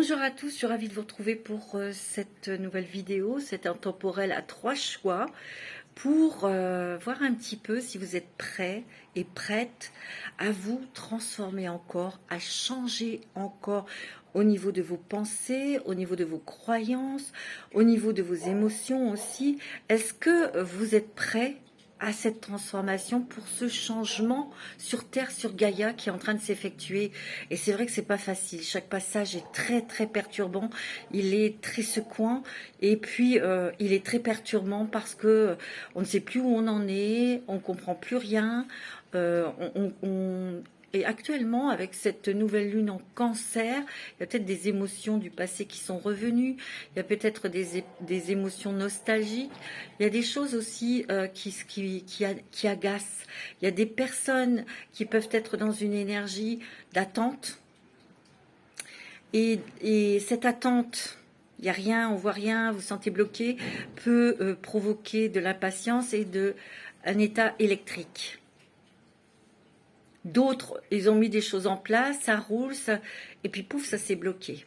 Bonjour à tous, je suis ravie de vous retrouver pour cette nouvelle vidéo. C'est intemporel à 3 choix pour voir un petit peu si vous êtes prêts et prêtes à vous transformer encore, à changer encore au niveau de vos pensées, au niveau de vos croyances, au niveau de vos émotions aussi. Est-ce que vous êtes prêts à cette transformation, pour ce changement sur Terre, sur Gaïa qui est en train de s'effectuer? Et c'est vrai que c'est pas facile. Chaque passage est très très perturbant. Il est très secouant et puis il est très perturbant parce que on ne sait plus où on en est, on comprend plus rien. Et actuellement, avec cette nouvelle lune en Cancer, il y a peut-être des émotions du passé qui sont revenues. Il y a peut-être des émotions nostalgiques. Il y a des choses aussi qui agacent. Il y a des personnes qui peuvent être dans une énergie d'attente. Et cette attente, il n'y a rien, on voit rien, vous sentez bloqué, peut provoquer de l'impatience et un état électrique. D'autres, ils ont mis des choses en place, ça roule, et puis pouf, ça s'est bloqué.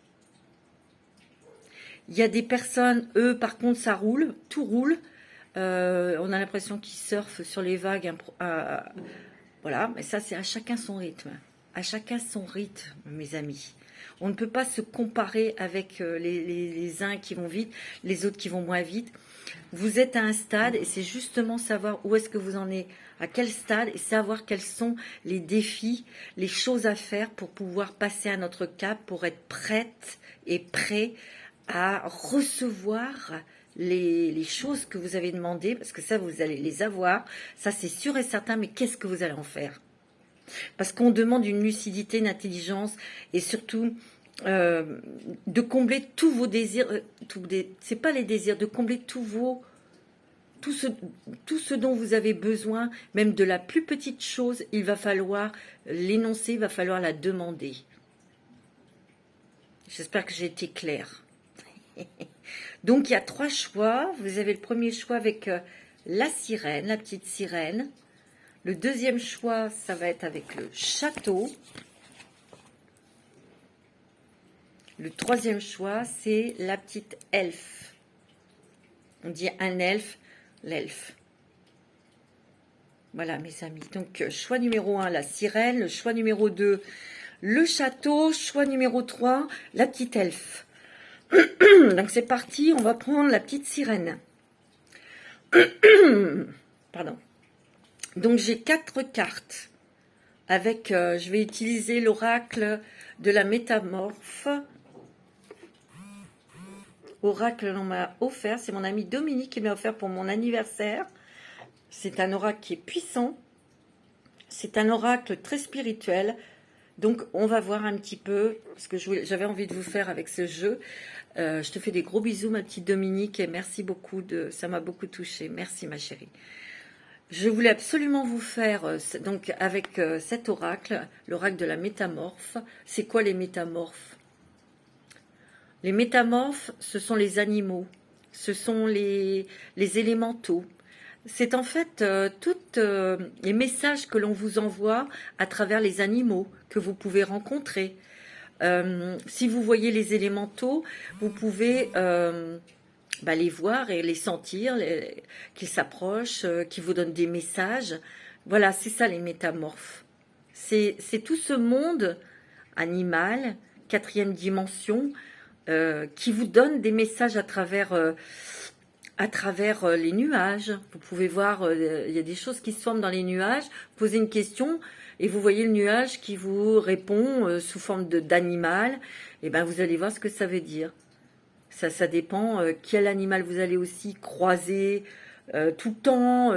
Il y a des personnes, eux, par contre, ça roule, tout roule. On a l'impression qu'ils surfent sur les vagues. Voilà, mais ça, c'est à chacun son rythme. À chacun son rythme, mes amis. On ne peut pas se comparer avec les uns qui vont vite, les autres qui vont moins vite. Vous êtes à un stade et c'est justement savoir où est-ce que vous en êtes, à quel stade, et savoir quels sont les défis, les choses à faire pour pouvoir passer à notre cap, pour être prête et prêt à recevoir les choses que vous avez demandées, parce que ça, vous allez les avoir, ça c'est sûr et certain, mais qu'est-ce que vous allez en faire? Parce qu'on demande une lucidité, une intelligence, et surtout de combler tous vos désirs, c'est pas les désirs, de combler tout ce dont vous avez besoin, même de la plus petite chose, il va falloir l'énoncer, il va falloir la demander. J'espère que j'ai été claire. Donc il y a 3 choix. Vous avez le premier choix avec la sirène, la petite sirène. Le deuxième choix, ça va être avec le château. Le troisième choix, c'est la petite elfe. On dit un elfe, l'elfe. Voilà, mes amis. Donc, choix numéro 1, la sirène. Le choix numéro 2, le château. Choix numéro 3, la petite elfe. Donc, c'est parti. On va prendre la petite sirène. Pardon. Donc, j'ai 4 cartes. Avec, je vais utiliser l'oracle de la métamorphe. Oracle l'on m'a offert, c'est mon ami Dominique qui m'a offert pour mon anniversaire. C'est un oracle qui est puissant. C'est un oracle très spirituel. Donc, on va voir un petit peu, parce que j'avais envie de vous faire avec ce jeu. Je te fais des gros bisous, ma petite Dominique, et merci beaucoup, ça m'a beaucoup touchée. Merci, ma chérie. Je voulais absolument vous faire, donc avec cet oracle, l'oracle de la métamorphe. C'est quoi les métamorphes? Les métamorphes, ce sont les animaux, ce sont les élémentaux. C'est en fait tous les messages que l'on vous envoie à travers les animaux que vous pouvez rencontrer. Si vous voyez les élémentaux, vous pouvez les voir et les sentir, qu'ils s'approchent, qu'ils vous donnent des messages. Voilà, c'est ça les métamorphes. C'est tout ce monde animal, 4e dimension, qui vous donne des messages à travers les nuages. Vous pouvez voir, il y a des choses qui se forment dans les nuages. Posez une question et vous voyez le nuage qui vous répond sous forme d'animal. Et ben vous allez voir ce que ça veut dire. Ça dépend quel animal vous allez aussi croiser tout le temps.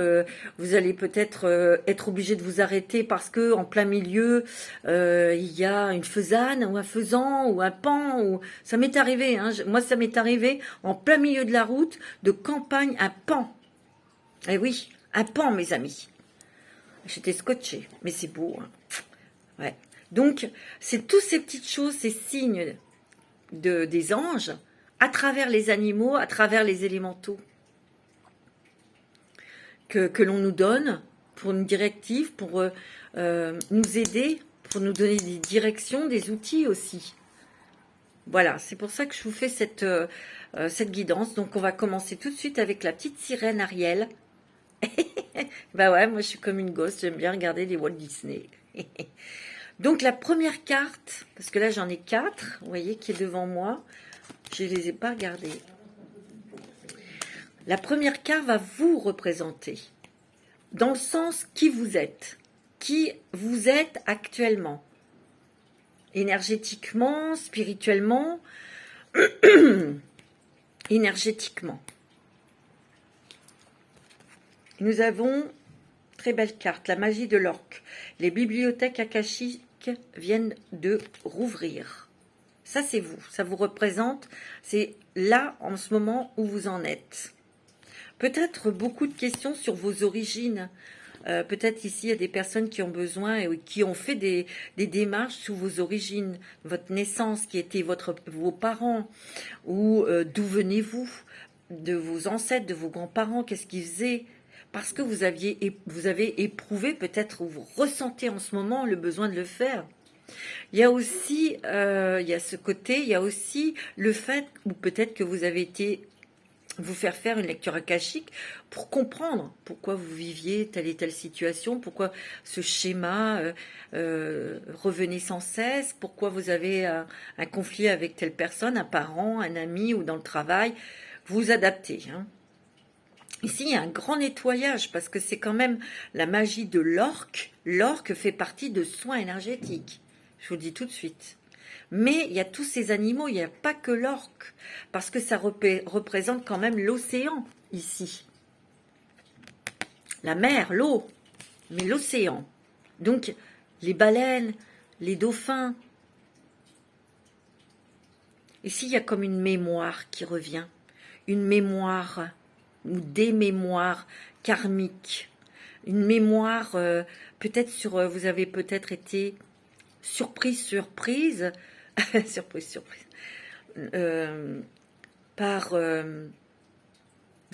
Vous allez peut-être être obligé de vous arrêter parce que en plein milieu il y a une faisane ou un faisan ou un paon. Ça m'est arrivé, hein. Moi ça m'est arrivé en plein milieu de la route de campagne, un paon. Eh oui, un paon, mes amis. J'étais scotchée, mais c'est beau, hein. Ouais. Donc c'est toutes ces petites choses, ces signes des anges à travers les animaux, à travers les élémentaux. Que l'on nous donne pour une directive, pour nous aider, pour nous donner des directions, des outils aussi. Voilà, c'est pour ça que je vous fais cette guidance. Donc, on va commencer tout de suite avec la petite sirène Ariel. Bah ouais, moi je suis comme une gosse, j'aime bien regarder les Walt Disney. Donc la première carte, parce que là j'en ai 4, vous voyez, qui est devant moi. Je ne les ai pas regardées. La première carte va vous représenter, dans le sens qui vous êtes actuellement, énergétiquement, spirituellement, énergétiquement. Nous avons, très belle carte, la magie de l'orque. Les bibliothèques akashiques viennent de rouvrir. Ça, c'est vous. Ça vous représente. C'est là, en ce moment, où vous en êtes. Peut-être beaucoup de questions sur vos origines. Peut-être ici, il y a des personnes qui ont besoin et qui ont fait des démarches sur vos origines, votre naissance, qui étaient vos parents, ou d'où venez-vous, de vos ancêtres, de vos grands-parents, qu'est-ce qu'ils faisaient, parce que vous avez éprouvé peut-être, ou vous ressentez en ce moment le besoin de le faire. Il y a aussi, il y a ce côté, il y a aussi le fait, ou peut-être que vous avez été vous faire une lecture akashique pour comprendre pourquoi vous viviez telle et telle situation, pourquoi ce schéma revenait sans cesse, pourquoi vous avez un conflit avec telle personne, un parent, un ami ou dans le travail. Vous adaptez. Hein. Ici, il y a un grand nettoyage parce que c'est quand même la magie de l'orque. L'orque fait partie de soins énergétiques. Je vous le dis tout de suite. Mais il y a tous ces animaux, il n'y a pas que l'orque, parce que ça représente quand même l'océan ici. La mer, l'eau, mais l'océan. Donc, les baleines, les dauphins. Ici, il y a comme une mémoire qui revient. Une mémoire, ou des mémoires karmiques. Une mémoire, peut-être vous avez peut-être été surprise, surprise, vous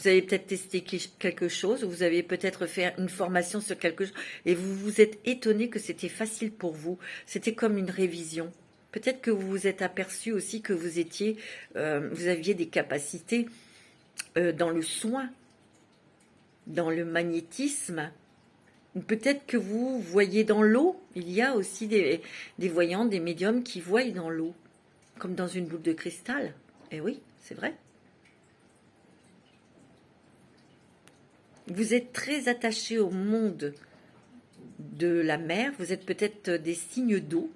avez peut-être testé quelque chose, ou vous avez peut-être fait une formation sur quelque chose, et vous vous êtes étonné que c'était facile pour vous. C'était comme une révision. Peut-être que vous vous êtes aperçu aussi que vous aviez des capacités dans le soin, dans le magnétisme. Peut-être que vous voyez dans l'eau. Il y a aussi des voyants, des médiums qui voient dans l'eau, comme dans une boule de cristal. Eh oui, c'est vrai. Vous êtes très attaché au monde de la mer. Vous êtes peut-être des signes d'eau.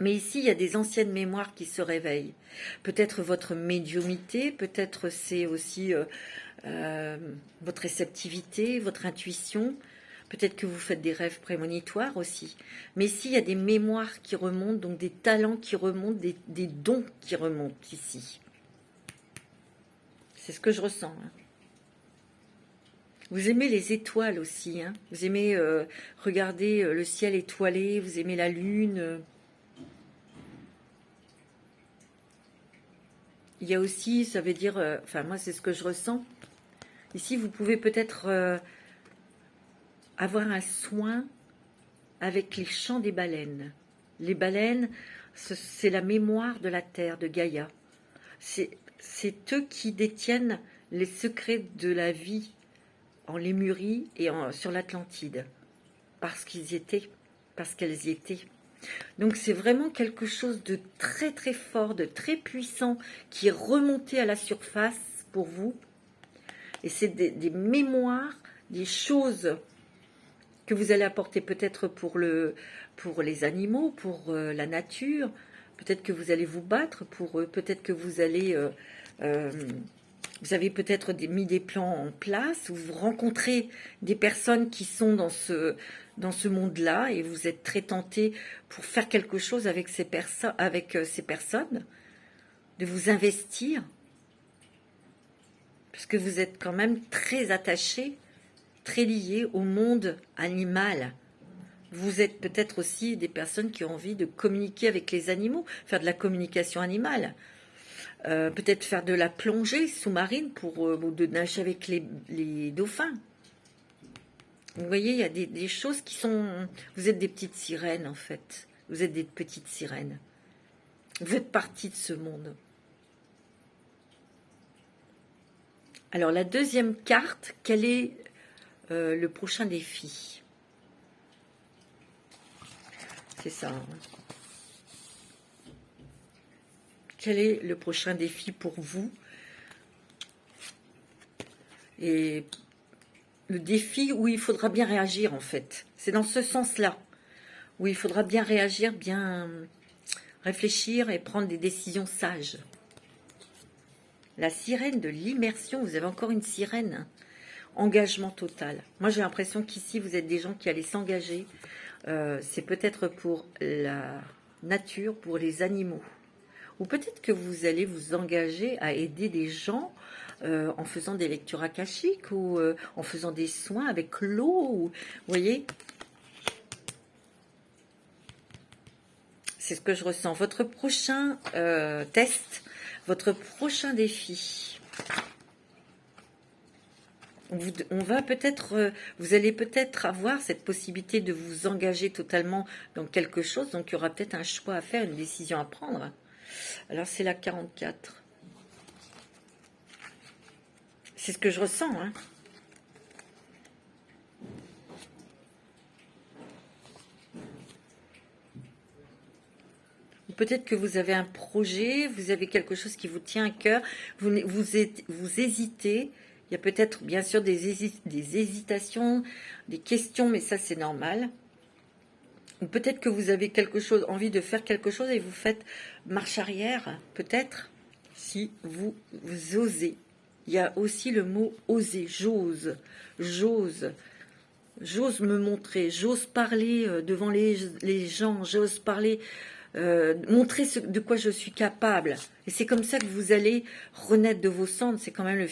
Mais ici, il y a des anciennes mémoires qui se réveillent. Peut-être votre médiumnité, peut-être c'est aussi votre réceptivité, votre intuition. Peut-être que vous faites des rêves prémonitoires aussi. Mais ici, il y a des mémoires qui remontent, donc des talents qui remontent, des dons qui remontent ici. C'est ce que je ressens. Hein. Vous aimez les étoiles aussi. Hein. Vous aimez regarder le ciel étoilé, vous aimez la lune. Il y a aussi, ça veut dire, enfin moi c'est ce que je ressens. Ici, vous pouvez peut-être avoir un soin avec les chants des baleines. Les baleines, c'est la mémoire de la terre, de Gaïa. C'est eux qui détiennent les secrets de la vie en Lémurie et sur l'Atlantide. Parce qu'elles y étaient. Donc c'est vraiment quelque chose de très très fort, de très puissant, qui est remonté à la surface pour vous. Et c'est des mémoires, des choses que vous allez apporter peut-être pour les animaux, pour la nature. Peut-être que vous allez vous battre pour eux. Peut-être que vous allez... vous avez peut-être mis des plans en place, ou vous rencontrez des personnes qui sont dans ce monde-là, et vous êtes très tenté pour faire quelque chose avec ces personnes, de vous investir, parce que vous êtes quand même très attaché, très lié au monde animal. Vous êtes peut-être aussi des personnes qui ont envie de communiquer avec les animaux, faire de la communication animale. Peut-être faire de la plongée sous-marine ou de nager avec les dauphins. Vous voyez, il y a des choses qui sont... Vous êtes des petites sirènes, en fait. Vous êtes des petites sirènes. Vous êtes parti de ce monde. Alors, la deuxième carte, quel est le prochain défi? C'est ça. Hein. Quel est le prochain défi pour vous? Et le défi où il faudra bien réagir, en fait. C'est dans ce sens-là, où il faudra bien réagir, bien réfléchir et prendre des décisions sages. La sirène de l'immersion, vous avez encore une sirène. Engagement total. Moi, j'ai l'impression qu'ici, vous êtes des gens qui allaient s'engager. C'est peut-être pour la nature, pour les animaux. Ou peut-être que vous allez vous engager à aider des gens en faisant des lectures akashiques ou en faisant des soins avec l'eau. Vous voyez, c'est ce que je ressens. Votre prochain test, votre prochain défi. On va peut-être, vous allez peut-être avoir cette possibilité de vous engager totalement dans quelque chose. Donc, il y aura peut-être un choix à faire, une décision à prendre. Alors, c'est la 44. C'est ce que je ressens. Hein. Peut-être que vous avez un projet, vous avez quelque chose qui vous tient à cœur, vous hésitez. Il y a peut-être, bien sûr, des hésitations, des questions, mais ça, c'est normal. Ou peut-être que vous avez envie de faire quelque chose et vous faites marche arrière, peut-être, si vous osez. Il y a aussi le mot oser, j'ose, j'ose me montrer, j'ose parler devant les gens, j'ose parler, montrer de quoi je suis capable. Et c'est comme ça que vous allez renaître de vos cendres. C'est quand même le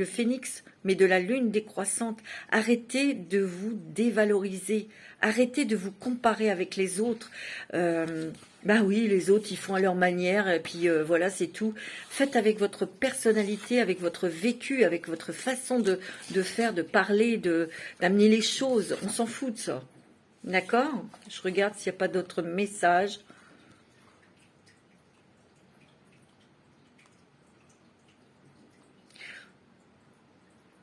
phénix, mais de la lune décroissante. Arrêtez de vous dévaloriser. Arrêtez de vous comparer avec les autres. Ben oui, les autres, ils font à leur manière, et puis voilà, c'est tout. Faites avec votre personnalité, avec votre vécu, avec votre façon de faire, de parler, d'amener les choses. On s'en fout de ça. D'accord? Je regarde s'il n'y a pas d'autres messages.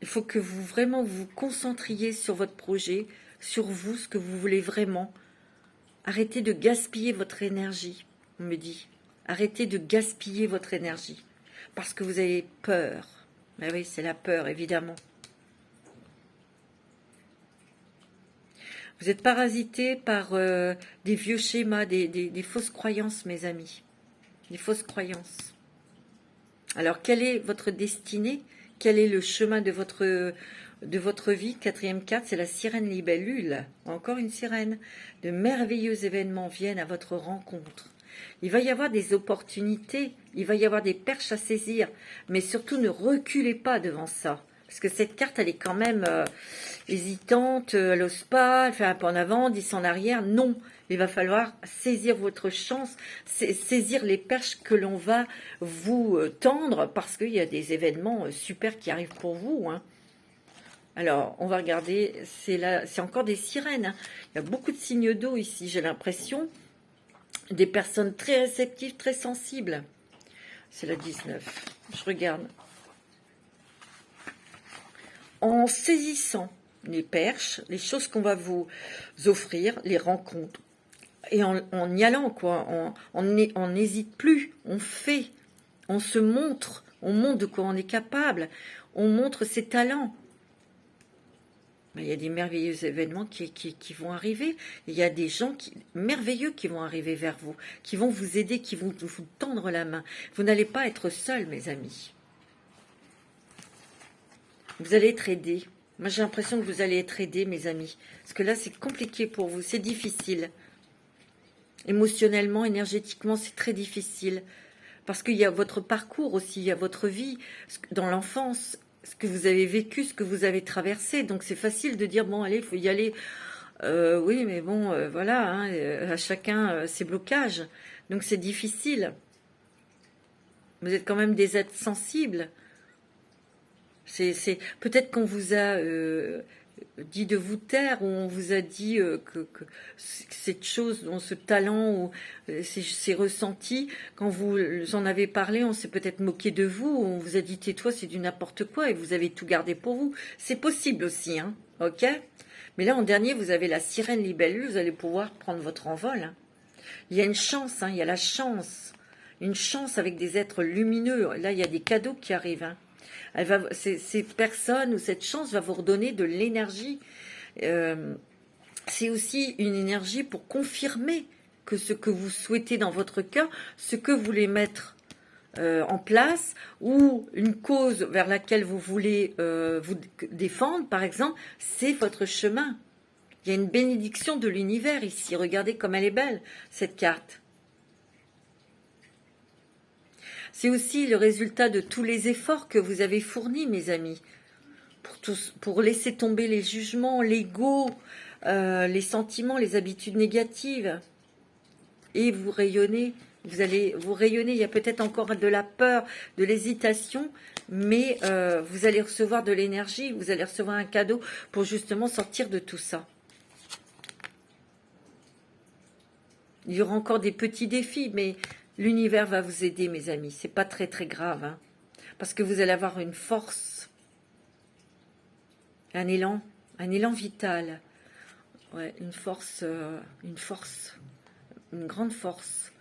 Il faut que vous vraiment vous concentriez sur votre projet, sur vous, ce que vous voulez vraiment. Arrêtez de gaspiller votre énergie, on me dit. Arrêtez de gaspiller votre énergie. Parce que vous avez peur. Ben oui, c'est la peur, évidemment. Vous êtes parasité par des vieux schémas, des fausses croyances, mes amis. Des fausses croyances. Alors, quelle est votre destinée? Quel est le chemin de votre vie? Quatrième carte, c'est la sirène libellule. Encore une sirène. De merveilleux événements viennent à votre rencontre. Il va y avoir des opportunités, il va y avoir des perches à saisir, mais surtout ne reculez pas devant ça. Parce que cette carte, elle est quand même hésitante, elle n'ose pas, elle fait un pas en avant, 10 en arrière. Non, il va falloir saisir votre chance, saisir les perches que l'on va vous tendre, parce qu'il y a des événements super qui arrivent pour vous. Hein. Alors, on va regarder, c'est encore des sirènes. Hein. Il y a beaucoup de signes d'eau ici, j'ai l'impression. Des personnes très réceptives, très sensibles. C'est la 19. Je regarde. En saisissant les perches, les choses qu'on va vous offrir, les rencontres, et en y allant, quoi, on n'hésite plus, on fait, on se montre, on montre de quoi on est capable, on montre ses talents. Il y a des merveilleux événements qui vont arriver. Il y a des gens merveilleux qui vont arriver vers vous, qui vont vous aider, qui vont vous tendre la main. Vous n'allez pas être seul, mes amis. Vous allez être aidés. Moi, j'ai l'impression que vous allez être aidés, mes amis. Parce que là, c'est compliqué pour vous, c'est difficile. Émotionnellement, énergétiquement, c'est très difficile. Parce qu'il y a votre parcours aussi, il y a votre vie dans l'enfance, ce que vous avez vécu, ce que vous avez traversé. Donc c'est facile de dire, bon allez, il faut y aller. Oui, mais bon, voilà, hein, à chacun ses blocages. Donc c'est difficile. Vous êtes quand même des êtres sensibles. Peut-être qu'on vous a dit de vous taire, où on vous a dit que cette chose, ce talent, ou ces ressentis, quand vous en avez parlé, on s'est peut-être moqué de vous, on vous a dit tais-toi, c'est du n'importe quoi, et vous avez tout gardé pour vous. C'est possible aussi, hein, ok? Mais là, en dernier, vous avez la sirène libellule, vous allez pouvoir prendre votre envol. Hein. Il y a une chance, hein, il y a la chance. Une chance avec des êtres lumineux. Là, il y a des cadeaux qui arrivent. Hein. Ces personnes ou cette chance va vous redonner de l'énergie. C'est aussi une énergie pour confirmer que ce que vous souhaitez dans votre cœur, ce que vous voulez mettre en place, ou une cause vers laquelle vous voulez vous défendre, par exemple, c'est votre chemin. Il y a une bénédiction de l'univers ici. Regardez comme elle est belle, cette carte. C'est aussi le résultat de tous les efforts que vous avez fournis, mes amis, pour laisser tomber les jugements, l'ego, les sentiments, les habitudes négatives. Et vous rayonnez, vous allez vous rayonner. Il y a peut-être encore de la peur, de l'hésitation, mais vous allez recevoir de l'énergie, vous allez recevoir un cadeau pour justement sortir de tout ça. Il y aura encore des petits défis, mais l'univers va vous aider, mes amis. C'est pas très très grave, hein, parce que vous allez avoir une force, un élan vital, ouais, une grande force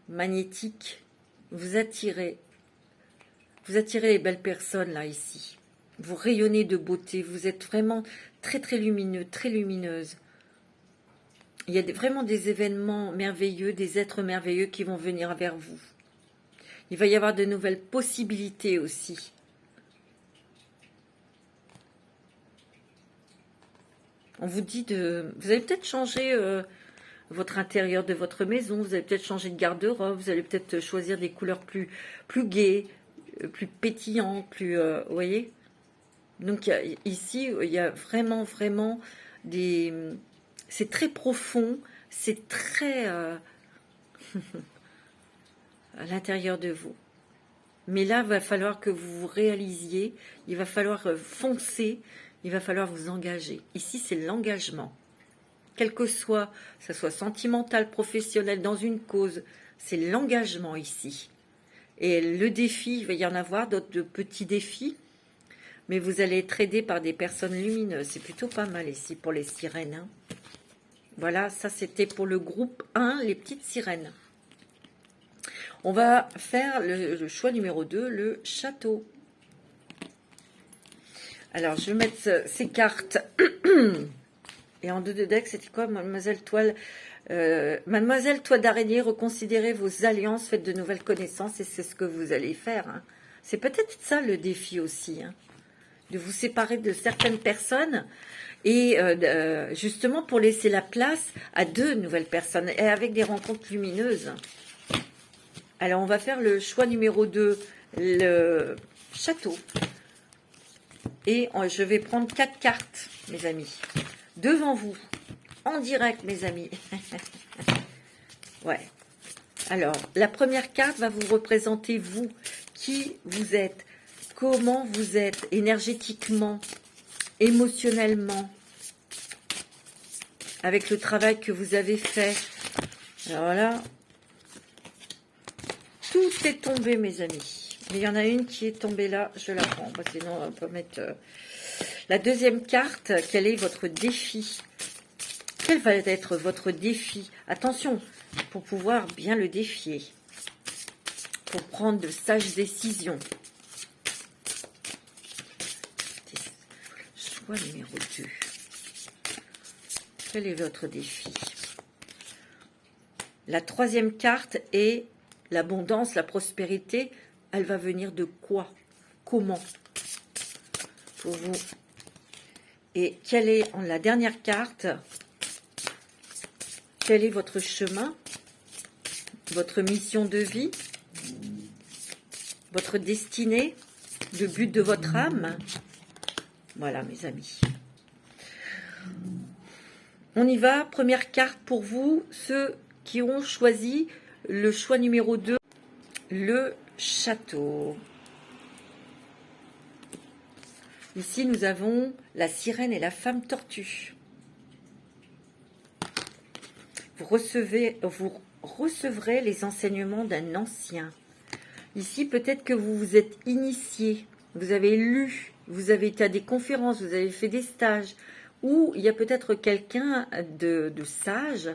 magnétique. Vous attirez les belles personnes là ici. Vous rayonnez de beauté. Vous êtes vraiment très très lumineux, très lumineuse. Il y a vraiment des événements merveilleux, des êtres merveilleux qui vont venir vers vous. Il va y avoir de nouvelles possibilités aussi. On vous dit vous allez peut-être changer votre intérieur de votre maison, vous allez peut-être changer de garde-robe, vous allez peut-être choisir des couleurs plus gaies, plus pétillantes, plus... vous voyez? Donc ici, il y a vraiment des... C'est très profond, c'est très à l'intérieur de vous. Mais là, il va falloir que vous vous réalisiez, il va falloir foncer, il va falloir vous engager. Ici, c'est l'engagement. Quel que soit, ça soit sentimental, professionnel, dans une cause, c'est l'engagement ici. Et le défi, il va y en avoir d'autres petits défis, mais vous allez être aidé par des personnes lumineuses. C'est plutôt pas mal ici pour les sirènes, hein. Voilà, ça c'était pour le groupe 1, les petites sirènes. On va faire le choix numéro 2, le château. Alors, je vais mettre ces cartes. Et en 2 de deck, c'était quoi, Mademoiselle Toile Mademoiselle Toile d'araignée, reconsidérez vos alliances, faites de nouvelles connaissances, et c'est ce que vous allez faire. Hein. C'est peut-être ça le défi aussi, hein, de vous séparer de certaines personnes, et justement pour laisser la place à 2 nouvelles personnes, et avec des rencontres lumineuses. Alors, on va faire le choix numéro 2, le château. Et je vais prendre 4 cartes, mes amis. Devant vous, en direct, mes amis. Ouais. Alors, la première carte va vous représenter vous, qui vous êtes, comment vous êtes énergétiquement, émotionnellement, avec le travail que vous avez fait. Alors là, tout est tombé, mes amis. Mais il y en a une qui est tombée là, je la prends, parce que sinon on peut mettre... La deuxième carte, quel est votre défi? Quel va être votre défi? Attention, pour pouvoir bien le défier, pour prendre de sages décisions. Choix numéro 2. Quel est votre défi? La troisième carte est l'abondance, la prospérité. Elle va venir de quoi? Comment? Pour vous. Et quelle est, en la dernière carte, quel est votre chemin, votre mission de vie, votre destinée, le but de votre âme? Voilà, mes amis. On y va. Première carte pour vous, ceux qui ont choisi le choix numéro 2, le château. Ici, nous avons la sirène et la femme tortue. Vous recevrez les enseignements d'un ancien. Ici, peut-être que vous vous êtes initié, vous avez lu, vous avez été à des conférences, vous avez fait des stages, ou il y a peut-être quelqu'un de sage,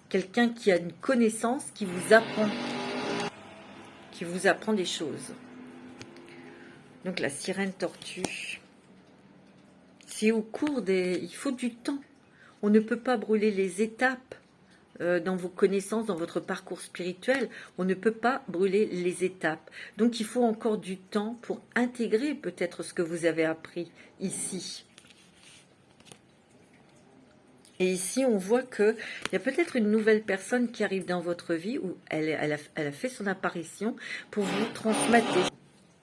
quelqu'un qui a une connaissance qui vous apprend des choses. Donc la sirène tortue, c'est au cours des... Il faut du temps. On ne peut pas brûler les étapes dans vos connaissances, dans votre parcours spirituel. On ne peut pas brûler les étapes. Donc il faut encore du temps pour intégrer peut-être ce que vous avez appris ici. Et ici, on voit qu'il y a peut-être une nouvelle personne qui arrive dans votre vie où elle a fait son apparition pour vous transmettre.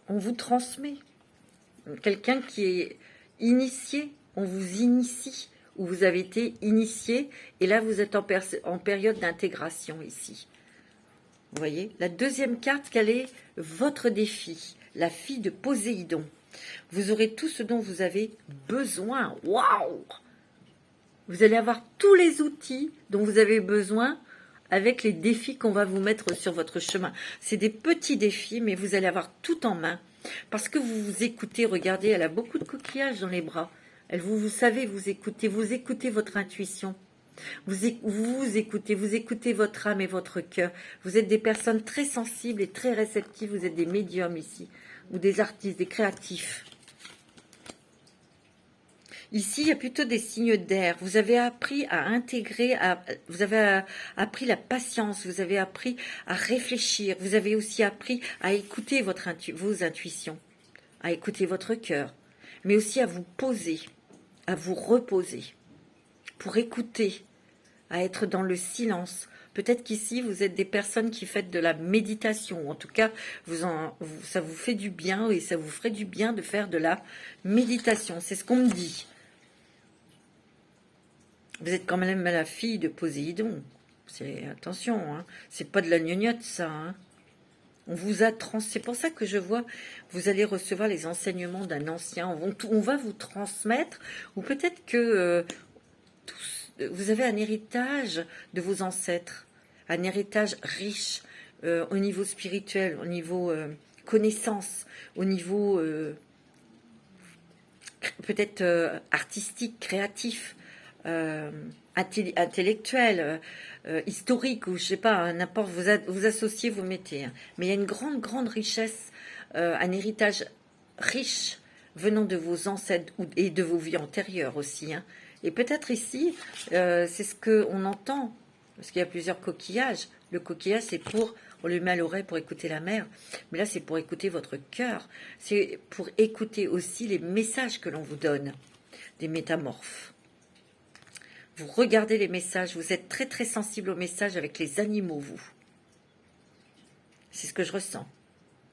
On vous transmet. Quelqu'un qui est initié, on vous initie, ou vous avez été initié, et là vous êtes en période d'intégration ici. Vous voyez, la deuxième carte, quel est votre défi? La fille de Poséidon. Vous aurez tout ce dont vous avez besoin. Waouh! Vous allez avoir tous les outils dont vous avez besoin avec les défis qu'on va vous mettre sur votre chemin. C'est des petits défis, mais vous allez avoir tout en main. Parce que vous vous écoutez, regardez, elle a beaucoup de coquillages dans les bras. Vous savez, vous écoutez votre intuition. Vous écoutez votre âme et votre cœur. Vous êtes des personnes très sensibles et très réceptives. Vous êtes des médiums ici, ou des artistes, des créatifs. Ici, il y a plutôt des signes d'air. Vous avez appris à intégrer, vous avez appris la patience, vous avez appris à réfléchir, vous avez aussi appris à écouter vos intuitions, à écouter votre cœur, mais aussi à vous poser, à vous reposer, pour écouter, à être dans le silence. Peut-être qu'ici, vous êtes des personnes qui faites de la méditation. En tout cas, ça vous fait du bien et ça vous ferait du bien de faire de la méditation. C'est ce qu'on me dit. Vous êtes quand même la fille de Poséidon. Attention, hein, c'est pas de la gnognotte, ça. Hein. On vous a c'est pour ça que je vois, vous allez recevoir les enseignements d'un ancien. On va vous transmettre, ou peut-être que vous avez un héritage de vos ancêtres, un héritage riche au niveau spirituel, au niveau connaissance, au niveau peut-être artistique, créatif. Intellectuel, historique, ou je sais pas, n'importe, vous associez, vous mettez. Hein. Mais il y a une grande richesse, un héritage riche venant de vos ancêtres et de vos vies antérieures aussi. Hein. Et peut-être ici, c'est ce qu'on entend, parce qu'il y a plusieurs coquillages. Le coquillage, c'est on le met à l'oreille pour écouter la mer, mais là, c'est pour écouter votre cœur. C'est pour écouter aussi les messages que l'on vous donne, des métamorphes. Vous regardez les messages, vous êtes très sensible aux messages avec les animaux, vous. C'est ce que je ressens.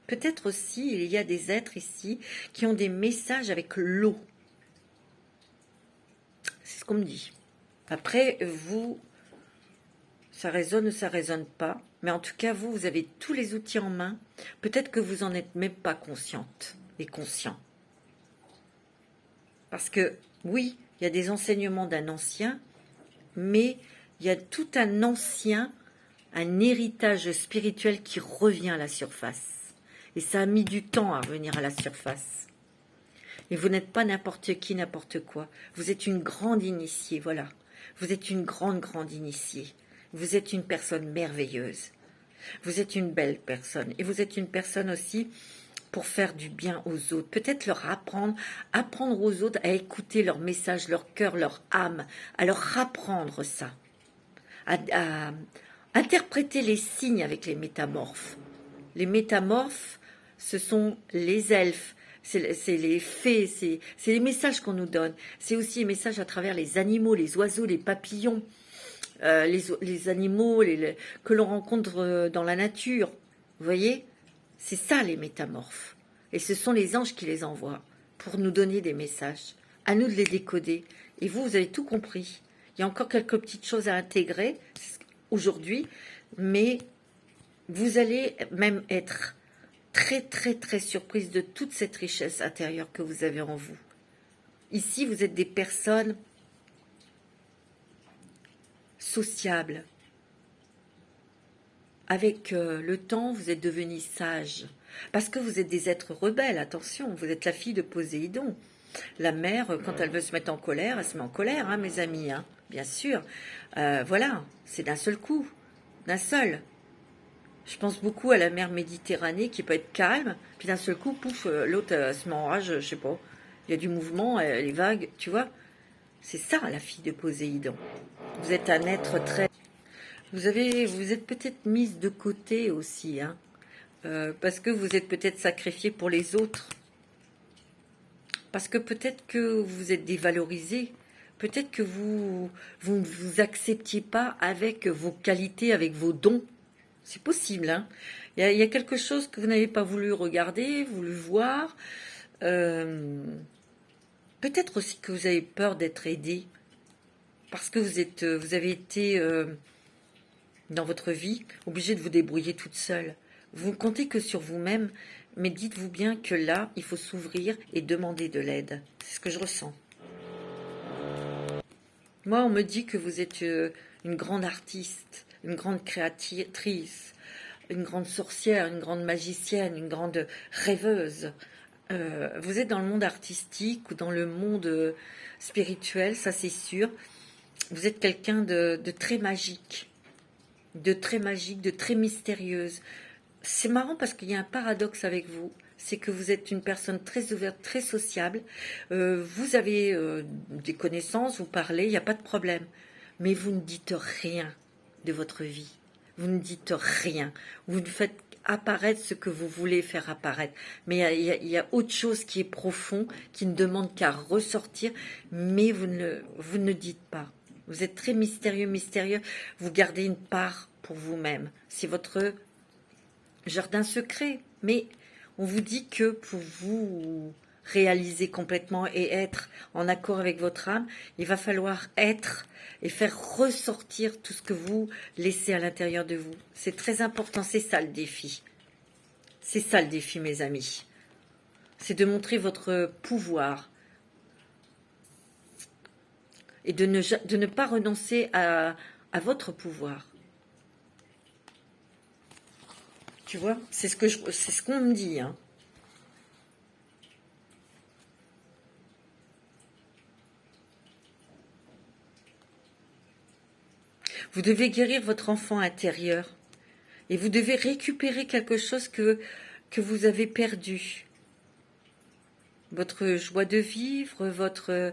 Peut-être aussi, il y a des êtres ici qui ont des messages avec l'eau. C'est ce qu'on me dit. Après, vous, ça résonne ou ça résonne pas. Mais en tout cas, vous avez tous les outils en main. Peut-être que vous n'en êtes même pas consciente et conscient. Parce que, oui, il y a des enseignements d'un ancien, mais il y a tout un héritage spirituel qui revient à la surface. Et ça a mis du temps à revenir à la surface. Et vous n'êtes pas n'importe qui, n'importe quoi. Vous êtes une grande initiée, voilà. Vous êtes une grande initiée. Vous êtes une personne merveilleuse. Vous êtes une belle personne. Et vous êtes une personne aussi pour faire du bien aux autres. Peut-être leur apprendre aux autres à écouter leur message, leur cœur, leur âme, à leur apprendre ça, à interpréter les signes avec les métamorphes. Les métamorphes, ce sont les elfes, c'est les fées, c'est les messages qu'on nous donne. C'est aussi les messages à travers les animaux, les oiseaux, les papillons, les animaux que l'on rencontre dans la nature. Vous voyez ? C'est ça les métamorphes. Et ce sont les anges qui les envoient pour nous donner des messages. À nous de les décoder. Et vous avez tout compris. Il y a encore quelques petites choses à intégrer aujourd'hui, mais vous allez même être très surprise de toute cette richesse intérieure que vous avez en vous. Ici, vous êtes des personnes sociables. Avec le temps, vous êtes devenus sages. Parce que vous êtes des êtres rebelles, attention, vous êtes la fille de Poséidon. La mère, quand elle veut se mettre en colère, elle se met en colère, hein, mes amis, hein, bien sûr. Voilà, c'est d'un seul coup, d'un seul. Je pense beaucoup à la mer Méditerranée qui peut être calme, puis d'un seul coup, pouf, l'autre se met en rage, je sais pas. Il y a du mouvement, les vagues, tu vois. C'est ça, la fille de Poséidon. Vous êtes un être très... vous êtes peut-être mise de côté aussi, hein, parce que vous êtes peut-être sacrifié pour les autres. Parce que peut-être que vous êtes dévalorisé. Peut-être que vous ne vous acceptiez pas avec vos qualités, avec vos dons. C'est possible, hein. Il y a quelque chose que vous n'avez pas voulu regarder, voulu voir. Peut-être aussi que vous avez peur d'être aidé. Parce que vous avez été, dans votre vie, obligé de vous débrouiller toute seule. Vous ne comptez que sur vous-même, mais dites-vous bien que là, il faut s'ouvrir et demander de l'aide. C'est ce que je ressens. Moi, on me dit que vous êtes une grande artiste, une grande créatrice, une grande sorcière, une grande magicienne, une grande rêveuse. Vous êtes dans le monde artistique ou dans le monde spirituel, ça c'est sûr. Vous êtes quelqu'un de très magique, de très mystérieuse. C'est marrant parce qu'il y a un paradoxe avec vous. C'est que vous êtes une personne très ouverte, très sociable. Vous avez des connaissances, vous parlez, il n'y a pas de problème. Mais vous ne dites rien de votre vie. Vous ne dites rien. Vous ne faites apparaître ce que vous voulez faire apparaître. Mais il y a autre chose qui est profond, qui ne demande qu'à ressortir, mais vous ne dites pas. Vous êtes très mystérieux. Vous gardez une part pour vous-même. C'est votre jardin secret. Mais on vous dit que pour vous réaliser complètement et être en accord avec votre âme, il va falloir être et faire ressortir tout ce que vous laissez à l'intérieur de vous. C'est très important, c'est ça le défi. C'est ça le défi, mes amis. C'est de montrer votre pouvoir et de ne pas renoncer à votre pouvoir. Tu vois, c'est ce qu'on me dit, hein. Vous devez guérir votre enfant intérieur. Et vous devez récupérer quelque chose que vous avez perdu. Votre joie de vivre, votre...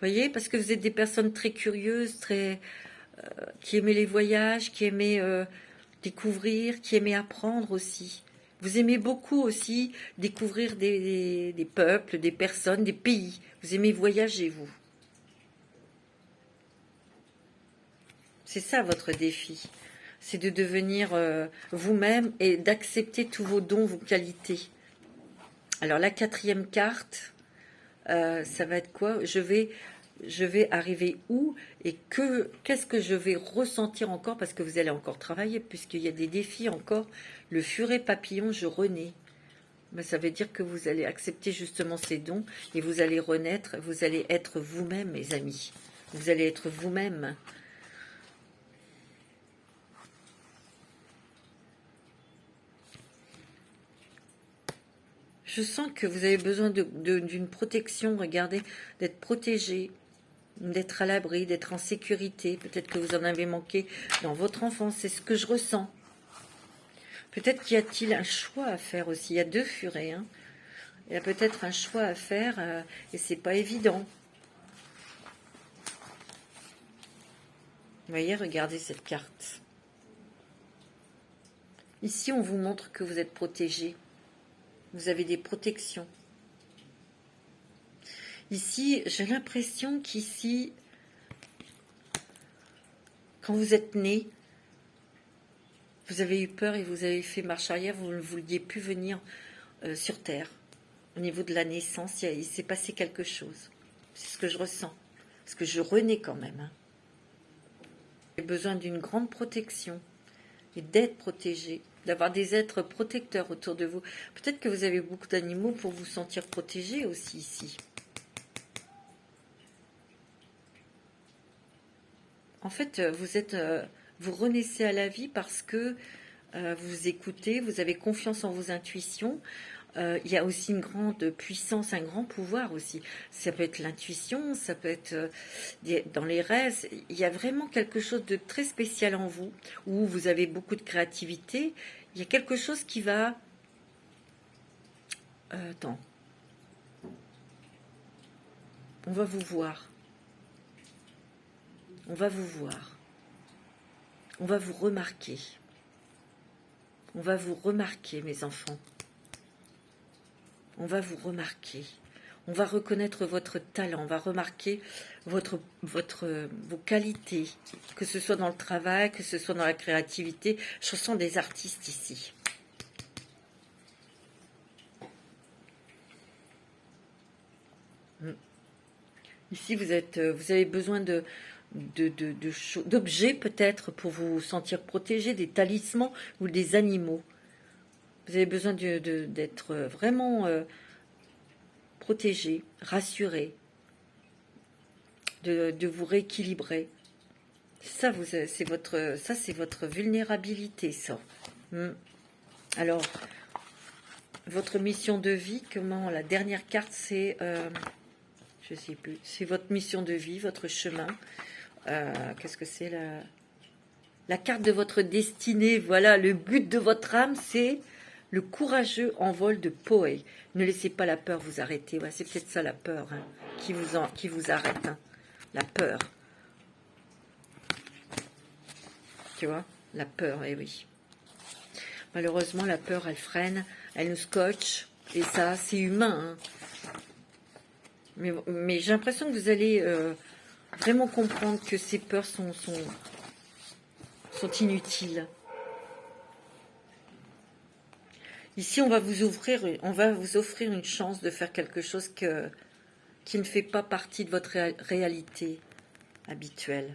voyez, parce que vous êtes des personnes très curieuses, qui aimaient les voyages, qui aimaient découvrir, qui aimaient apprendre aussi. Vous aimez beaucoup aussi découvrir des peuples, des personnes, des pays. Vous aimez voyager, vous. C'est ça votre défi. C'est de devenir vous-même et d'accepter tous vos dons, vos qualités. Alors la 4e carte, ça va être quoi? Je vais arriver où et qu'est-ce que je vais ressentir encore, parce que vous allez encore travailler, puisqu'il y a des défis encore. Le furet papillon, je renais. Ben, ça veut dire que vous allez accepter justement ces dons et vous allez renaître, vous allez être vous-même, mes amis. Vous allez être vous-même. Je sens que vous avez besoin d'une protection, regardez, d'être protégé, d'être à l'abri, d'être en sécurité. Peut-être que vous en avez manqué dans votre enfance, c'est ce que je ressens. Peut-être qu'il y a-t-il un choix à faire aussi. Il y a 2 furets, hein. Il y a peut-être un choix à faire et c'est pas évident. Vous voyez, regardez cette carte. Ici, on vous montre que vous êtes protégé. Vous avez des protections. Ici, j'ai l'impression qu'ici, quand vous êtes né, vous avez eu peur et vous avez fait marche arrière, vous ne vouliez plus venir sur Terre. Au niveau de la naissance, il s'est passé quelque chose. C'est ce que je ressens. Parce que je renais quand même. Hein. J'ai besoin d'une grande protection et d'être protégé, d'avoir des êtres protecteurs autour de vous. Peut-être que vous avez beaucoup d'animaux pour vous sentir protégé aussi ici. En fait, vous renaissez à la vie parce que vous écoutez, vous avez confiance en vos intuitions. Il y a aussi une grande puissance, un grand pouvoir aussi. Ça peut être l'intuition, ça peut être dans les rêves. Il y a vraiment quelque chose de très spécial en vous, où vous avez beaucoup de créativité. Il y a quelque chose qui va... attends. On va vous voir. On va vous voir. On va vous remarquer. On va vous remarquer, mes enfants. On va vous remarquer. On va reconnaître votre talent. On va remarquer vos qualités, que ce soit dans le travail, que ce soit dans la créativité. Je ressens des artistes ici. Ici, vous avez besoin d'objets peut-être pour vous sentir protégé, des talismans ou des animaux. Vous avez besoin d'être vraiment protégé, rassuré, de vous rééquilibrer. Ça, c'est votre vulnérabilité, ça. Alors, votre mission de vie, la dernière carte, c'est... je sais plus. C'est votre mission de vie, votre chemin. Qu'est-ce que c'est la carte de votre destinée? Voilà, le but de votre âme, c'est le courageux envol de Poé. Ne laissez pas la peur vous arrêter. Ouais, c'est peut-être ça la peur qui vous arrête. La peur. Tu vois? La peur, eh oui. Malheureusement, la peur, elle freine, elle nous scotche. Et ça, c'est humain. Mais j'ai l'impression que vous allez vraiment comprendre que ces peurs sont inutiles. Ici, on va vous offrir une chance de faire quelque chose qui ne fait pas partie de votre réalité habituelle.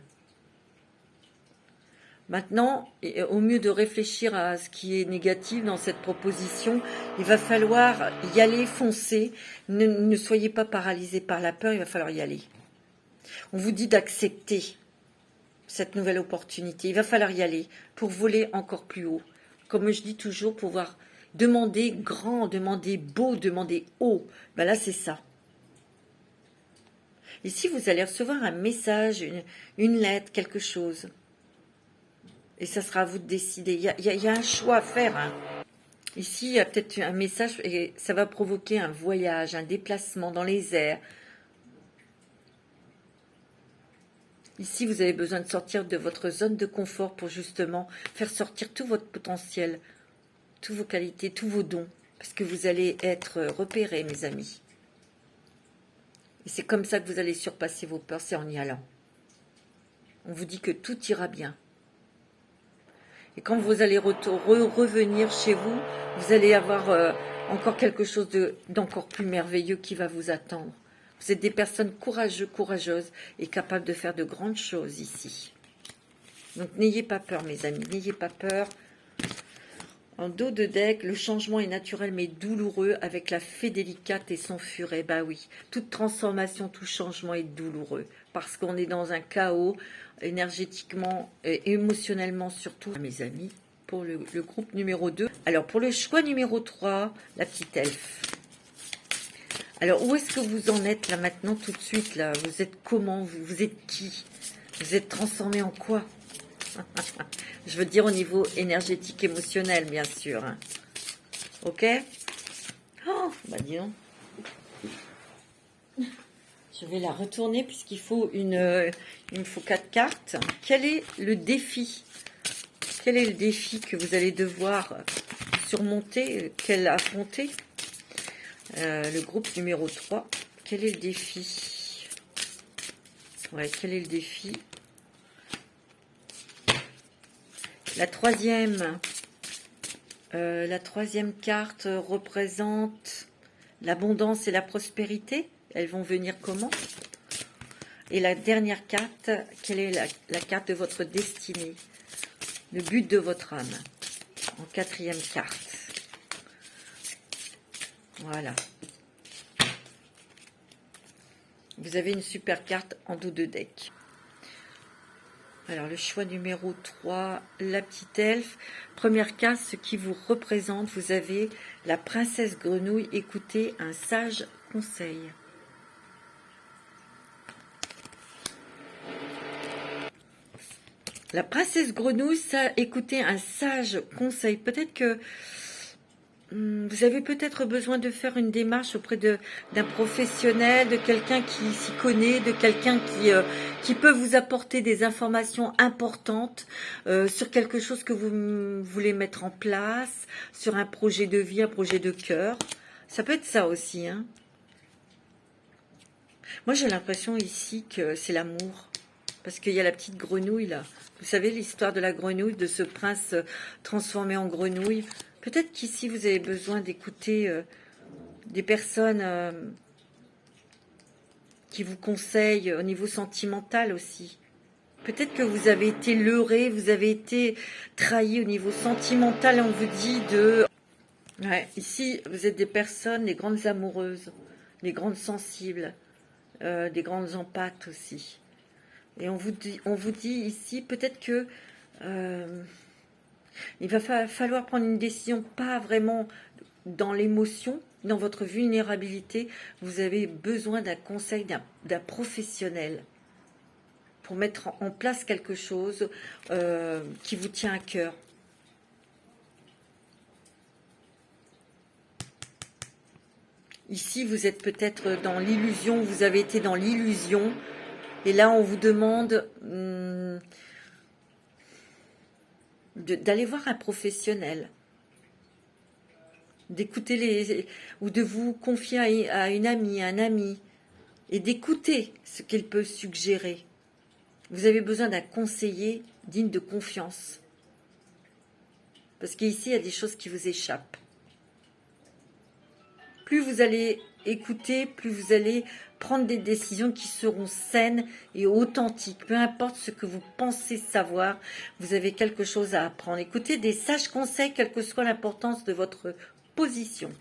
Maintenant, au mieux de réfléchir à ce qui est négatif dans cette proposition, il va falloir y aller, foncer. Ne soyez pas paralysés par la peur, il va falloir y aller. On vous dit d'accepter cette nouvelle opportunité. Il va falloir y aller pour voler encore plus haut. Comme je dis toujours, pouvoir demander grand, demander beau, demander haut. Ben là, c'est ça. Ici, vous allez recevoir un message, une lettre, quelque chose. Et ça sera à vous de décider. Il y a un choix à faire. Ici, il y a peut-être un message et ça va provoquer un voyage, un déplacement dans les airs. Ici, vous avez besoin de sortir de votre zone de confort pour justement faire sortir tout votre potentiel, toutes vos qualités, tous vos dons. Parce que vous allez être repérés, mes amis. Et c'est comme ça que vous allez surpasser vos peurs, c'est en y allant. On vous dit que tout ira bien. Et quand vous allez revenir chez vous, vous allez avoir encore quelque chose d'encore plus merveilleux qui va vous attendre. Vous êtes des personnes courageuses et capables de faire de grandes choses ici. Donc n'ayez pas peur, mes amis, n'ayez pas peur. En dos de deck, le changement est naturel mais douloureux avec la fée délicate et son furet. Bah oui, toute transformation, tout changement est douloureux parce qu'on est dans un chaos énergétiquement et émotionnellement surtout. Mes amis, pour le groupe numéro 2. Alors pour le choix numéro 3, la petite elfe. Alors où est-ce que vous en êtes là maintenant tout de suite là? Vous êtes comment? Vous êtes qui? Vous êtes transformé en quoi? Je veux dire au niveau énergétique, émotionnel, bien sûr. Ok? Oh, bah dis donc. Je vais la retourner puisqu'il faut il me faut 4 cartes. Quel est le défi? Quel est le défi que vous allez devoir surmonter, affronter? Le groupe numéro 3. Quel est le défi? Ouais, quel est le défi? La troisième carte représente l'abondance et la prospérité. Elles vont venir comment? Et la dernière carte, quelle est la carte de votre destinée? Le but de votre âme. En quatrième carte. Voilà. Vous avez une super carte en dos de deck. Alors, le choix numéro 3, la petite elfe. Première case, ce qui vous représente. Vous avez la princesse grenouille. Écoutez un sage conseil. La princesse grenouille, ça, écoutez un sage conseil. Peut-être que vous avez peut-être besoin de faire une démarche auprès d'un professionnel, de quelqu'un qui s'y connaît, de quelqu'un qui peut vous apporter des informations importantes sur quelque chose que vous voulez mettre en place, sur un projet de vie, un projet de cœur. Ça peut être ça aussi, hein. Moi, j'ai l'impression ici que c'est l'amour. Parce qu'il y a la petite grenouille, là. Vous savez, l'histoire de la grenouille, de ce prince transformé en grenouille. Peut-être qu'ici, vous avez besoin d'écouter des personnes qui vous conseillent au niveau sentimental aussi. Peut-être que vous avez été leurré, vous avez été trahi au niveau sentimental. On vous dit de... Ouais, ici, vous êtes des personnes, des grandes amoureuses, des grandes sensibles, des grandes empathes aussi. Et on vous dit ici, peut-être que il va falloir prendre une décision, pas vraiment dans l'émotion, dans votre vulnérabilité. Vous avez besoin d'un conseil d'un professionnel pour mettre en place quelque chose qui vous tient à cœur. Ici, vous êtes peut-être dans l'illusion, vous avez été dans l'illusion. Et là, on vous demande d'aller voir un professionnel, d'écouter ou de vous confier à une amie, un ami, et d'écouter ce qu'il peut suggérer. Vous avez besoin d'un conseiller digne de confiance. Parce qu'ici, il y a des choses qui vous échappent. Plus vous allez écouter, plus vous allez prendre des décisions qui seront saines et authentiques. Peu importe ce que vous pensez savoir, vous avez quelque chose à apprendre. Écoutez des sages conseils, quelle que soit l'importance de votre position.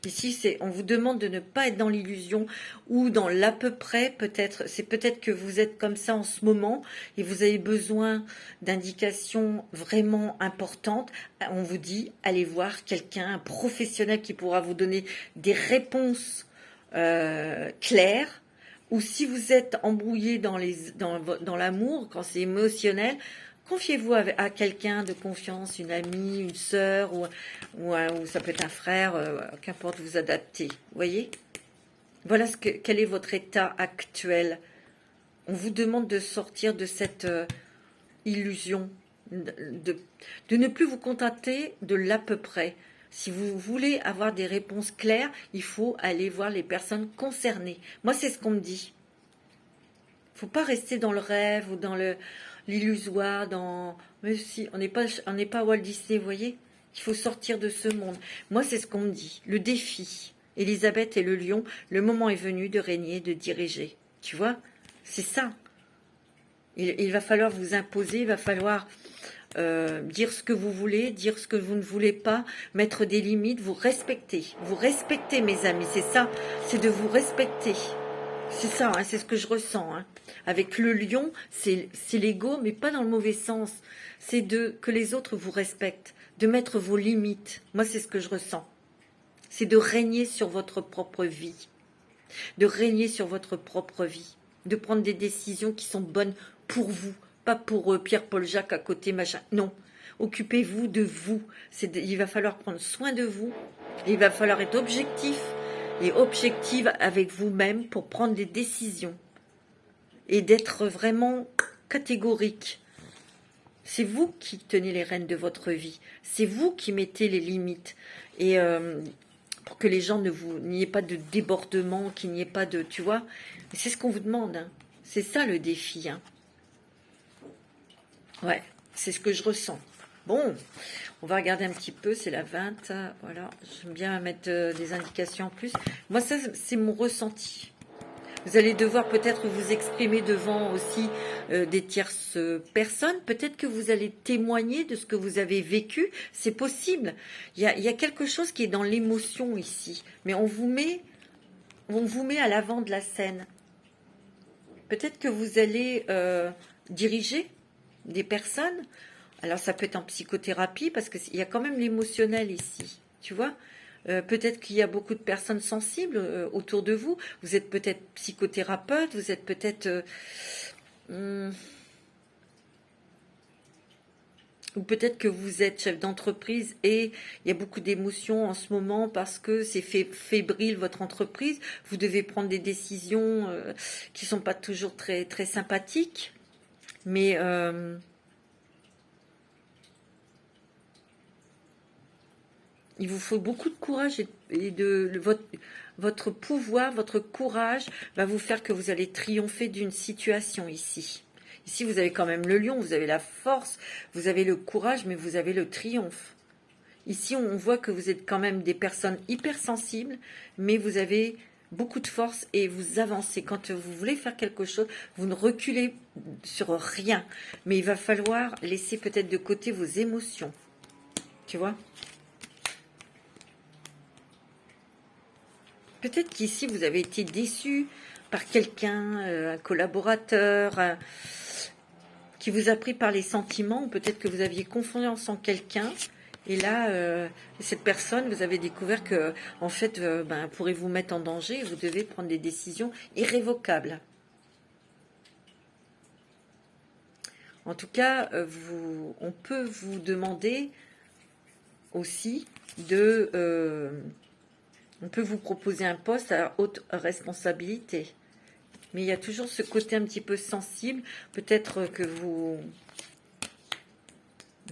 Ici, on vous demande de ne pas être dans l'illusion ou dans l'à peu près, peut-être. C'est peut-être que vous êtes comme ça en ce moment et vous avez besoin d'indications vraiment importantes. On vous dit, allez voir quelqu'un, un professionnel qui pourra vous donner des réponses claires. Ou si vous êtes embrouillé dans l'amour, quand c'est émotionnel, confiez-vous à quelqu'un de confiance, une amie, une sœur, ou ça peut être un frère, qu'importe, vous adaptez. Vous voyez? Voilà quel est votre état actuel. On vous demande de sortir de cette illusion, de ne plus vous contenter de l'à peu près. Si vous voulez avoir des réponses claires, il faut aller voir les personnes concernées. Moi, c'est ce qu'on me dit. Il ne faut pas rester dans le rêve ou dans l'illusoire, mais si, on n'est pas Walt Disney, vous voyez. Il faut sortir de ce monde. Moi, c'est ce qu'on me dit. Le défi. Elisabeth et le lion, le moment est venu de régner, de diriger. Tu vois, c'est ça. Il va falloir vous imposer, il va falloir dire ce que vous voulez, dire ce que vous ne voulez pas, mettre des limites, vous respecter. Vous respectez, mes amis, c'est ça, c'est de vous respecter. C'est ça, hein, c'est ce que je ressens. Hein. Avec le lion, c'est l'ego, mais pas dans le mauvais sens. C'est que les autres vous respectent, de mettre vos limites. Moi, c'est ce que je ressens. C'est de régner sur votre propre vie. De régner sur votre propre vie. De prendre des décisions qui sont bonnes pour vous. Pas pour Pierre-Paul Jacques à côté, machin. Non. Occupez-vous de vous. Il va falloir prendre soin de vous. Il va falloir être objectif et objective avec vous-même pour prendre des décisions. Et d'être vraiment catégorique. C'est vous qui tenez les rênes de votre vie. C'est vous qui mettez les limites. Et pour que les gens n'y ait pas de débordement, qu'il n'y ait pas de... Tu vois, c'est ce qu'on vous demande. Hein. C'est ça le défi. Hein. Ouais, c'est ce que je ressens. Bon, on va regarder un petit peu, c'est la 20. Voilà, j'aime bien mettre des indications en plus. Moi, ça, c'est mon ressenti. Vous allez devoir peut-être vous exprimer devant aussi des tierces personnes. Peut-être que vous allez témoigner de ce que vous avez vécu. C'est possible. Il y a quelque chose qui est dans l'émotion ici. Mais on vous met à l'avant de la scène. Peut-être que vous allez diriger des personnes. Alors ça peut être en psychothérapie parce qu'il y a quand même l'émotionnel ici, tu vois. Peut-être qu'il y a beaucoup de personnes sensibles autour de vous. Vous êtes peut-être psychothérapeute, vous êtes peut-être... ou peut-être que vous êtes chef d'entreprise et il y a beaucoup d'émotions en ce moment parce que c'est fébrile votre entreprise. Vous devez prendre des décisions qui ne sont pas toujours très, très sympathiques. Mais il vous faut beaucoup de courage et votre pouvoir, votre courage va vous faire que vous allez triompher d'une situation ici. Ici, vous avez quand même le lion, vous avez la force, vous avez le courage, mais vous avez le triomphe. Ici, on voit que vous êtes quand même des personnes hypersensibles, mais vous avez beaucoup de force et vous avancez. Quand vous voulez faire quelque chose, vous ne reculez sur rien. Mais il va falloir laisser peut-être de côté vos émotions. Tu vois ? Peut-être qu'ici, vous avez été déçu par quelqu'un, un collaborateur, qui vous a pris par les sentiments, ou peut-être que vous aviez confiance en quelqu'un, et là, cette personne, vous avez découvert que, en fait, pourrait vous mettre en danger, et vous devez prendre des décisions irrévocables. En tout cas, on peut vous demander aussi on peut vous proposer un poste à haute responsabilité. Mais il y a toujours ce côté un petit peu sensible. Peut-être que vous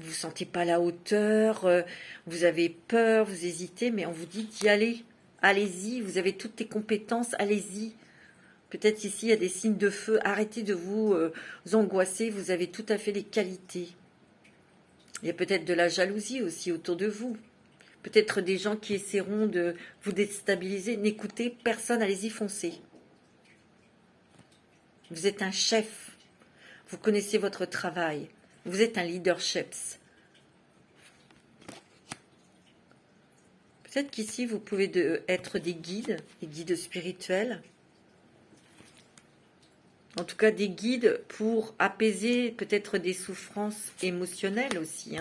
sentez pas la hauteur, vous avez peur, vous hésitez, mais on vous dit d'y aller. Allez-y, vous avez toutes les compétences, allez-y. Peut-être ici, il y a des signes de feu. Arrêtez de vous angoisser, vous avez tout à fait les qualités. Il y a peut-être de la jalousie aussi autour de vous. Peut-être des gens qui essaieront de vous déstabiliser. N'écoutez personne, allez-y, foncez. Vous êtes un chef. Vous connaissez votre travail. Vous êtes un leadership. Peut-être qu'ici, vous pouvez être des guides spirituels. En tout cas, des guides pour apaiser peut-être des souffrances émotionnelles aussi.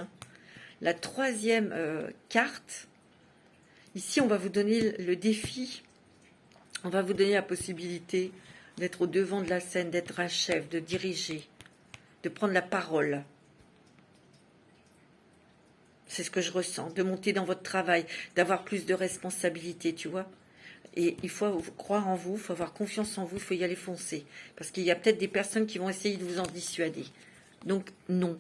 La troisième carte, ici, on va vous donner le défi. On va vous donner la possibilité d'être au devant de la scène, d'être un chef, de diriger, de prendre la parole. C'est ce que je ressens, de monter dans votre travail, d'avoir plus de responsabilités, tu vois. Et il faut croire en vous, il faut avoir confiance en vous, il faut y aller foncer. Parce qu'il y a peut-être des personnes qui vont essayer de vous en dissuader. Donc, non.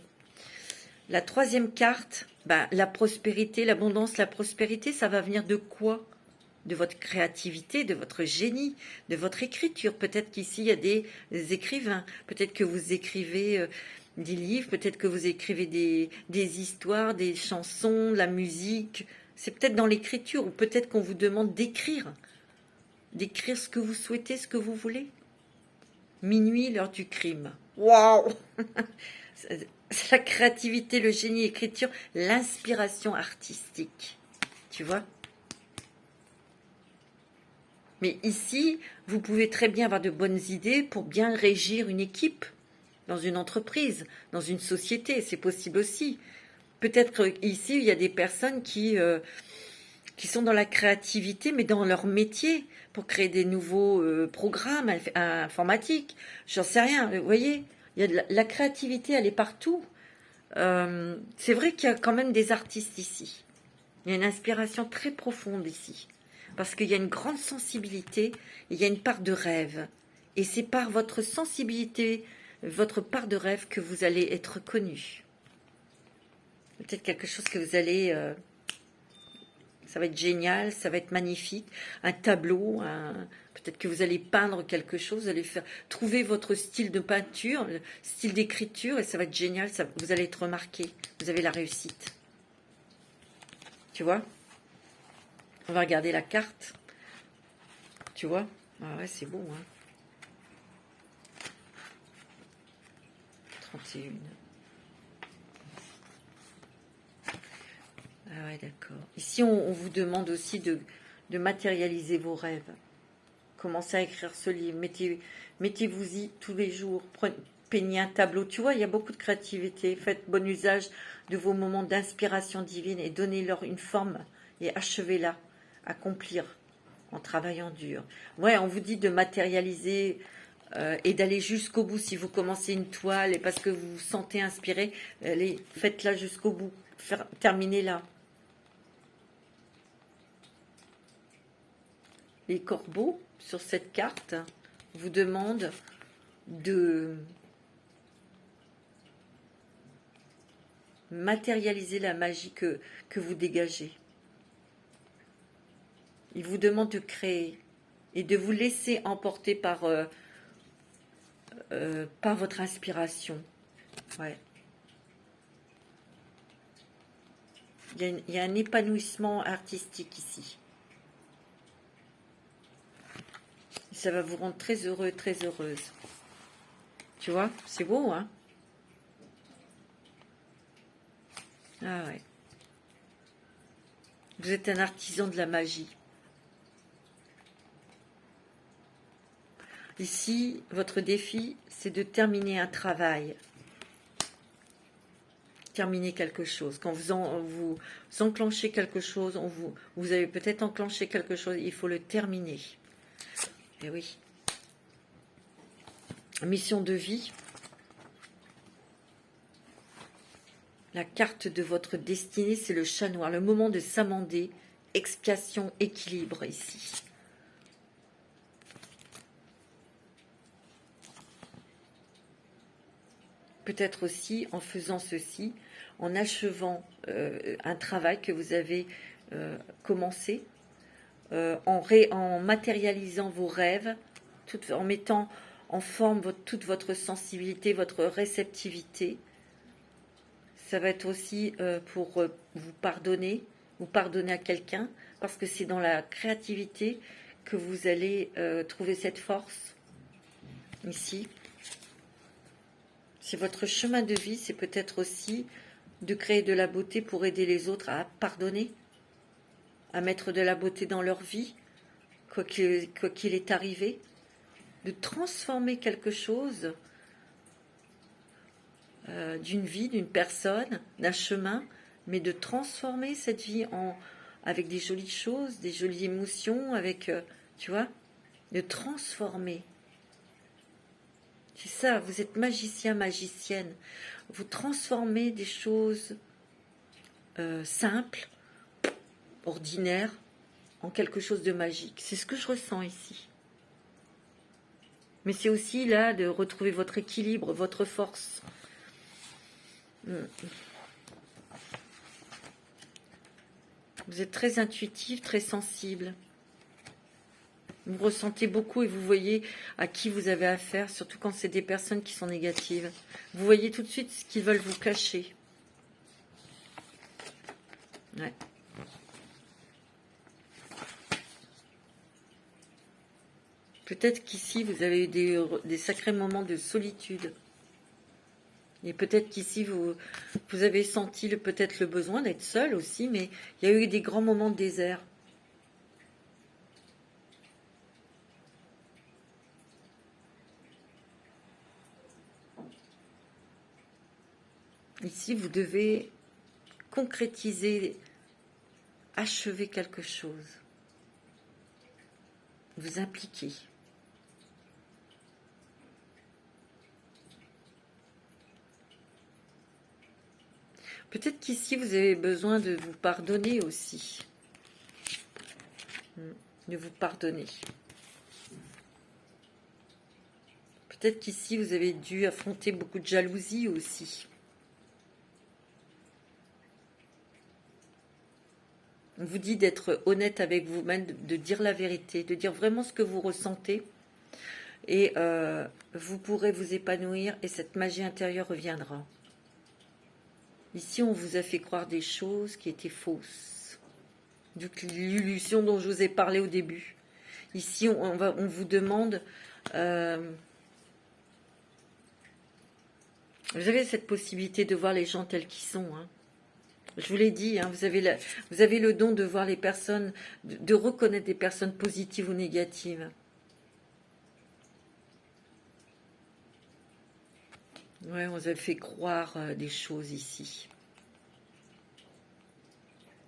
La troisième carte, la prospérité, l'abondance, la prospérité, ça va venir de quoi ? De votre créativité, de votre génie, de votre écriture. Peut-être qu'ici, il y a des écrivains. Peut-être que vous écrivez des livres, peut-être que vous écrivez des histoires, des chansons, de la musique. C'est peut-être dans l'écriture, ou peut-être qu'on vous demande d'écrire ce que vous souhaitez, ce que vous voulez. Minuit, l'heure du crime. Waouh! C'est la créativité, le génie, l'écriture, l'inspiration artistique. Tu vois ? Mais ici, vous pouvez très bien avoir de bonnes idées pour bien régir une équipe, dans une entreprise, dans une société, c'est possible aussi. Peut-être qu'ici, il y a des personnes qui sont dans la créativité, mais dans leur métier, pour créer des nouveaux programmes informatiques. J'en sais rien, vous voyez, il y a la créativité, elle est partout. C'est vrai qu'il y a quand même des artistes ici. Il y a une inspiration très profonde ici. Parce qu'il y a une grande sensibilité, et il y a une part de rêve. Et c'est par votre sensibilité, votre part de rêve que vous allez être connu. Peut-être quelque chose que vous allez... ça va être génial, ça va être magnifique. Un tableau, peut-être que vous allez peindre quelque chose, vous allez trouver votre style de peinture, style d'écriture, et ça va être génial, vous allez être remarqué. Vous avez la réussite. Tu vois ? On va regarder la carte. Tu vois ? Ah ouais, c'est beau, 31. Ah ouais, d'accord. Ici, on vous demande aussi de matérialiser vos rêves. Commencez à écrire ce livre. Mettez-vous-y tous les jours. peignez un tableau. Tu vois, il y a beaucoup de créativité. Faites bon usage de vos moments d'inspiration divine et donnez-leur une forme et achevez-la, accomplir en travaillant dur. Ouais, on vous dit de matérialiser et d'aller jusqu'au bout. Si vous commencez une toile et parce que vous vous sentez inspiré, faites-la jusqu'au bout. Terminez-la. Les corbeaux, sur cette carte, vous demandent de matérialiser la magie que vous dégagez. Ils vous demandent de créer et de vous laisser emporter par votre inspiration. Ouais. Il y a un épanouissement artistique ici. Ça va vous rendre très heureux, très heureuse. Tu vois, c'est beau, hein? Ah ouais. Vous êtes un artisan de la magie. Ici, votre défi, c'est de terminer un travail. Terminer quelque chose. Quand vous enclenchez quelque chose, vous avez peut-être enclenché quelque chose, il faut le terminer. Et oui. Mission de vie. La carte de votre destinée, c'est le chat noir. Le moment de s'amender, expiation, équilibre ici. Peut-être aussi en faisant ceci, en achevant un travail que vous avez commencé, en matérialisant vos rêves, en mettant en forme toute votre sensibilité, votre réceptivité. Ça va être aussi pour vous pardonner à quelqu'un, parce que c'est dans la créativité que vous allez trouver cette force, ici. C'est votre chemin de vie, c'est peut-être aussi de créer de la beauté pour aider les autres à pardonner, à mettre de la beauté dans leur vie, quoi qu'il est arrivé, de transformer quelque chose d'une vie, d'une personne, d'un chemin, mais de transformer cette vie avec des jolies choses, des jolies émotions, avec, tu vois, de transformer. C'est ça, vous êtes magicien, magicienne. Vous transformez des choses simples, ordinaires, en quelque chose de magique. C'est ce que je ressens ici. Mais c'est aussi là de retrouver votre équilibre, votre force. Vous êtes très intuitif, très sensible. Vous ressentez beaucoup et vous voyez à qui vous avez affaire, surtout quand c'est des personnes qui sont négatives. Vous voyez tout de suite ce qu'ils veulent vous cacher. Ouais. Peut-être qu'ici, vous avez eu des sacrés moments de solitude. Et peut-être qu'ici, vous avez senti peut-être le besoin d'être seul aussi, mais il y a eu des grands moments de désert. Ici, vous devez concrétiser, achever quelque chose. Vous impliquer. Peut-être qu'ici, vous avez besoin de vous pardonner aussi. De vous pardonner. Peut-être qu'ici, vous avez dû affronter beaucoup de jalousie aussi. On vous dit d'être honnête avec vous-même, de dire la vérité, de dire vraiment ce que vous ressentez. Et vous pourrez vous épanouir et cette magie intérieure reviendra. Ici, on vous a fait croire des choses qui étaient fausses. L'illusion dont je vous ai parlé au début. Ici, on vous demande... vous avez cette possibilité de voir les gens tels qu'ils sont. Hein. Je vous l'ai dit, hein, vous avez le don de voir les personnes, de reconnaître des personnes positives ou négatives. Ouais, on vous a fait croire des choses ici.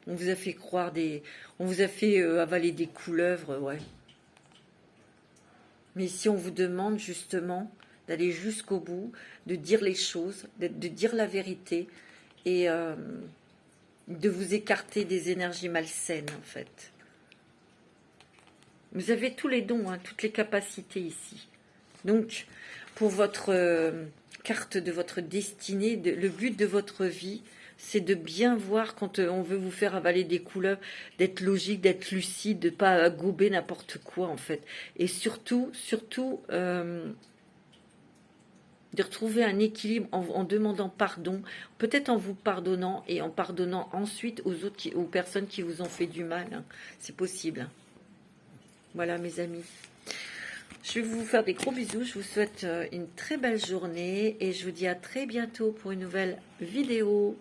On vous a fait croire des... On vous a fait avaler des couleuvres, ouais. Mais ici, on vous demande justement d'aller jusqu'au bout, de dire les choses, de dire la vérité et de vous écarter des énergies malsaines, en fait. Vous avez tous les dons, hein, toutes les capacités ici. Donc, pour votre carte de votre destinée, le but de votre vie, c'est de bien voir quand on veut vous faire avaler des couleuvres, d'être logique, d'être lucide, de ne pas gober n'importe quoi, en fait. Et surtout, de retrouver un équilibre en demandant pardon, peut-être en vous pardonnant et en pardonnant ensuite aux personnes qui vous ont fait du mal. Hein. C'est possible. Hein. Voilà, mes amis. Je vais vous faire des gros bisous. Je vous souhaite une très belle journée et je vous dis à très bientôt pour une nouvelle vidéo.